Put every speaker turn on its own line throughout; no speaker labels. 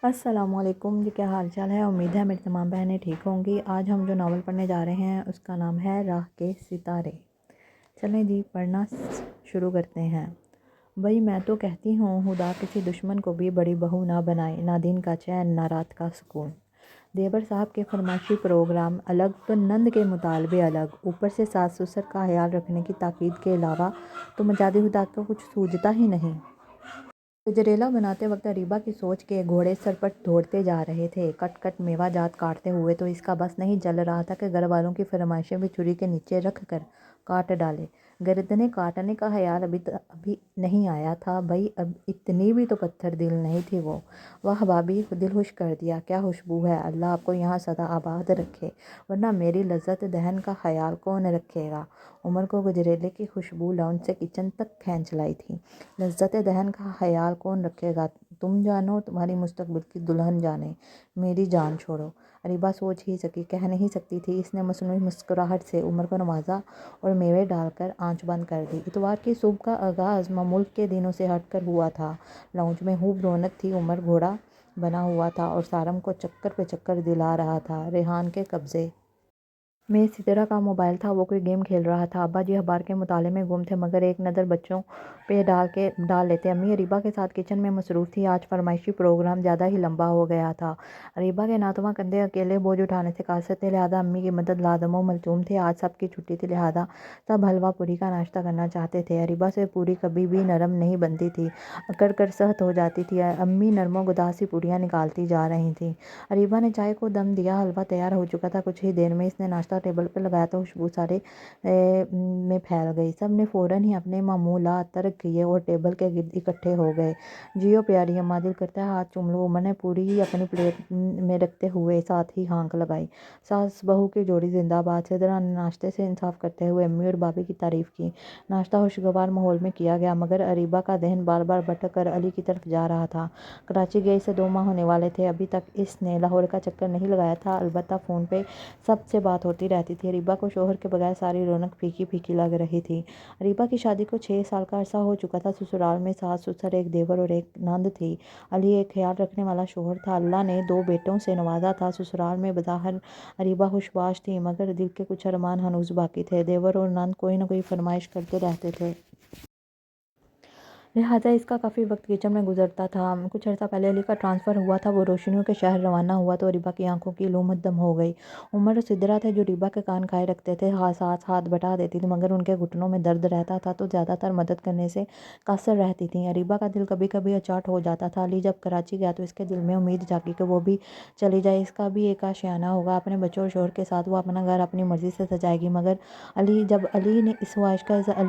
السلام علیکم جی، کیا حال چال ہے؟ امید ہے میری تمام بہنیں ٹھیک ہوں گی۔ آج ہم جو ناول پڑھنے جا رہے ہیں اس کا نام ہے راہ کے ستارے۔ چلیں جی پڑھنا شروع کرتے ہیں۔ بھئی میں تو کہتی ہوں خدا کسی دشمن کو بھی بڑی بہو نہ بنائے، نہ دن کا چین نہ رات کا سکون۔ دیور صاحب کے فرمائشی پروگرام الگ تو نند کے مطالبے الگ، اوپر سے ساس سسر کا خیال رکھنے کی تاکید کے علاوہ تو مجادی خدا کو کچھ سوجھتا ہی نہیں۔ گجریلا بناتے وقت اریبہ کی سوچ کے گھوڑے سرپٹ دوڑتے جا رہے تھے۔ کٹ کٹ میوہ جات کاٹتے ہوئے تو اس کا بس نہیں چل رہا تھا کہ گھر والوں کی فرمائشیں بھی چھری کے نیچے رکھ کر کاٹ ڈالے۔ گردنیں کاٹنے کا خیال ابھی نہیں آیا تھا۔ بھئی اب اتنی بھی تو پتھر دل نہیں تھی وہ۔ واہ بھابھی دل خوش کر دیا، کیا خوشبو ہے، اللہ آپ کو یہاں سدا آباد رکھے، ورنہ میری لذت دہن کا خیال کون رکھے گا۔ عمر کو گجریلے کی خوشبو لاؤنج سے کچن تک کھینچ لائی تھی۔ لذت دہن کا خیال کون رکھے گا، تم جانو، تمہاری مستقبل کی دلہن جانے، میری جان چھوڑو۔ اریبہ سوچ ہی سکی، کہہ نہیں سکتی تھی۔ اس نے مصنوعی مسکراہٹ سے عمر کو نوازا اور میوے ڈال کر آنچ بند کر دی۔ اتوار کی صبح کا آغاز معمول کے دنوں سے ہٹ کر ہوا تھا۔ لاؤنج میں خوب رونق تھی۔ عمر گھوڑا بنا ہوا تھا اور سارم کو چکر پہ چکر دلا رہا تھا۔ ریحان کے قبضے میں سدرا کا موبائل تھا، وہ کوئی گیم کھیل رہا تھا۔ ابا جی اخبار کے مطالعے میں گم تھے، مگر ایک نظر بچوں پہ ڈال لیتے۔ امی اریبہ کے ساتھ کچن میں مصروف تھی۔ آج فرمائشی پروگرام زیادہ ہی لمبا ہو گیا تھا۔ اریبہ کے ناتواں کندھے اکیلے بوجھ اٹھانے سے قاصر تھے، لہٰذا امی کی مدد لازم و ملزوم تھی۔ آج سب کی چھٹی تھی، لہٰذا سب حلوہ پوری کا ناشتہ کرنا چاہتے تھے۔ اریبہ سے پوری کبھی بھی نرم نہیں بنتی تھی، اکڑ کر سخت ہو جاتی تھی۔ امی نرم و گدا سی پوریاں نکالتی جا رہی تھیں۔ اریبہ نے چائے کو دم دیا، حلوہ تیار ہو چکا تھا۔ کچھ ہی دیر میں اس نے ناشتہ ٹیبل پر لگایا تو خوشبو سارے میں پھیل گئی۔ سب نے فوراً ہی اپنے معمولات ترک کیے اور ٹیبل کے گرد اکٹھے ہو گئے۔ جیو پیاری اماں، دل کرتا ہے ہاتھ چوم لوں۔ عمر نے پوری ہی اپنی پلیٹ میں رکھتے ہوئے ساتھ ہی ہانک لگائی۔ ساس بہو کی جوڑی زندہ باد۔ سدرا نے ناشتے سے انصاف کرتے ہوئے امی اور بھابھی کی تعریف کی۔ ناشتہ خوشگوار ماحول میں کیا گیا، مگر اریبہ کا ذہن بار بار بھٹک کر علی کی طرف جا رہا تھا۔ کراچی گئے اسے 2 ماہ ہونے والے تھے۔ ابھی تک اس نے لاہور کا چکر نہیں لگایا تھا، البتہ فون پہ سب سے بات ہوتی رہتی تھی۔ اریبہ کو شوہر کے بغیر ساری رونق پھیکی پھیکی لگ رہی تھی۔ اریبہ کی شادی کو 6 سال کا عرصہ ہو چکا تھا۔ سسرال میں ساس سسر، ایک دیور اور ایک نند تھی۔ علی ایک خیال رکھنے والا شوہر تھا۔ اللہ نے 2 بیٹوں سے نوازا تھا۔ سسرال میں بظاہر اریبہ خوش باش تھی، مگر دل کے کچھ ارمان ہنوز باقی تھے۔ دیور اور نند کوئی نہ کوئی فرمائش کرتے رہتے تھے، لہٰذا اس کا کافی وقت کچن میں گزرتا تھا۔ کچھ عرصہ پہلے علی کا ٹرانسفر ہوا تھا، وہ روشنیوں کے شہر روانہ ہوا تو اریبہ کی آنکھوں کی لو مدم ہو گئی۔ عمر اور سدرا تھے جو اریبہ کے کان کھائے رکھتے تھے۔ ساس ہاتھ بٹا دیتی تھی، مگر ان کے گھٹنوں میں درد رہتا تھا تو زیادہ تر مدد کرنے سے قاصر رہتی تھیں۔ اریبہ کا دل کبھی کبھی اچاٹ ہو جاتا تھا۔ علی جب کراچی گیا تو اس کے دل میں امید جاگی کہ وہ بھی چلی جائے، اس کا بھی ایک آشیانہ ہوگا، اپنے بچوں اور شوہر کے ساتھ وہ اپنا گھر اپنی مرضی سے سجائے گی۔ مگر جب علی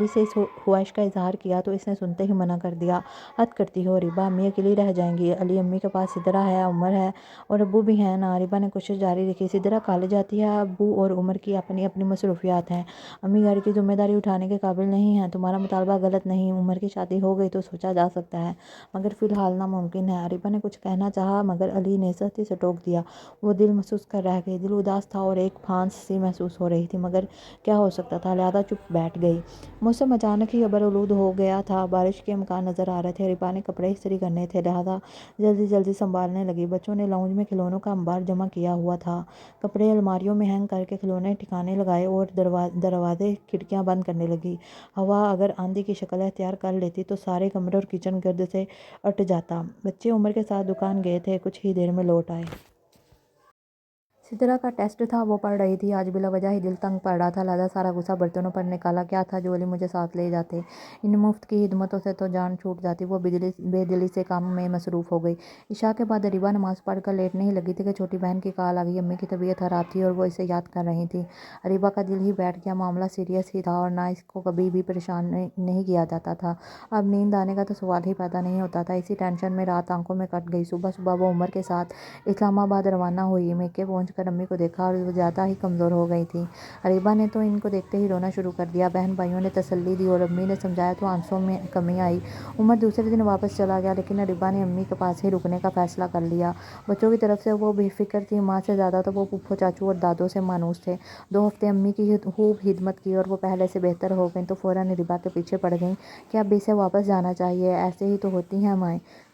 سے اس خواہش کا اظہار کیا تو اس نے سنتے ہی منع کر دیا۔ حد کرتی ہو اریبہ، امی اکیلی رہ جائیں گی۔ علی امی کے پاس سدرا ہے، عمر ہے اور ابو بھی ہیں نا۔ اریبہ نے کوشش جاری رکھی۔ سدرا کالج جاتی ہے، ابو اور عمر کی اپنی اپنی مصروفیات ہیں۔ امی گھر کی ذمہ داری اٹھانے کے قابل نہیں ہیں۔ تمہارا مطالبہ غلط نہیں، عمر کی شادی ہو گئی تو سوچا جا سکتا ہے، مگر فی الحال ناممکن ہے۔ اریبہ نے کچھ کہنا چاہا، مگر علی نے سختی سے ٹوک دیا۔ وہ دل محسوس کر رہ گئی، دل اداس تھا اور ایک پھانس سی محسوس ہو رہی تھی، مگر کیا ہو سکتا تھا، لہٰذا چپ بیٹھ گئی۔ موسم اچانک ہی ابر آلود ہو گیا تھا، بارش کے امکان نظر آ رہے تھے۔ اریبہ نے کپڑے استری کرنے تھے، لہٰذا جلدی جلدی سنبھالنے لگی۔ بچوں نے لاؤنج میں کھلونوں کا انبار جمع کیا ہوا تھا۔ کپڑے الماریوں میں ہینگ کر کے کھلونے ٹھکانے لگائے اور دروازے کھڑکیاں بند کرنے لگی۔ ہوا اگر آندھی کی شکل اختیار کر لیتی تو سارے کمرے اور کچن گرد سے اٹ جاتا۔ بچے عمر کے ساتھ دکان گئے تھے، کچھ ہی دیر میں لوٹ آئے۔ سدرا کا ٹیسٹ تھا، وہ پڑھ رہی تھی۔ آج بلا وجہ ہی دل تنگ پڑ رہا تھا، لہٰذا سارا غصہ برتنوں پر نکالا۔ کیا تھا جو علی مجھے ساتھ لے جاتے، ان مفت کی خدمتوں سے تو جان چھوٹ جاتی۔ وہ بے دلی سے کام میں مصروف ہو گئی۔ عشاء کے بعد اریبہ نماز پڑھ کر لیٹنے ہی لگی تھی کہ چھوٹی بہن کی کال آ گئی۔ امی کی طبیعت خراب تھی اور وہ اسے یاد کر رہی تھیں۔ اریبہ کا دل ہی بیٹھ گیا، معاملہ سیریس ہی تھا اور نہ اس کو کبھی بھی پریشان نہیں کیا جاتا تھا۔ اب نیند آنے کا تو سوال ہی پیدا نہیں ہوتا تھا۔ اسی ٹینشن میں رات آنکھوں میں کٹ گئی۔ صبح صبح وہ عمر کے ساتھ اسلام آباد روانہ ہوئی۔ میکے پہنچ کر امی کو دیکھا اور وہ زیادہ ہی کمزور ہو گئی تھیں۔ اریبہ نے تو ان کو دیکھتے ہی رونا شروع کر دیا۔ بہن بھائیوں نے تسلی دی اور امی نے سمجھایا تو آنسوؤں میں کمی آئی۔ عمر دوسرے دن واپس چلا گیا، لیکن اریبہ نے امی کے پاس ہی رکنے کا فیصلہ کر لیا۔ بچوں کی طرف سے وہ بے فکر تھی، ماں سے زیادہ تو وہ پھپھو، چاچو اور دادوں سے مانوس تھے۔ 2 ہفتے امی کی خوب خدمت کی اور وہ پہلے سے بہتر ہو گئیں تو فوراً اریبہ کے پیچھے پڑ گئیں کہ اب اسے واپس جانا چاہیے، ایسے ہی تو ہوتی ہیں مائیں۔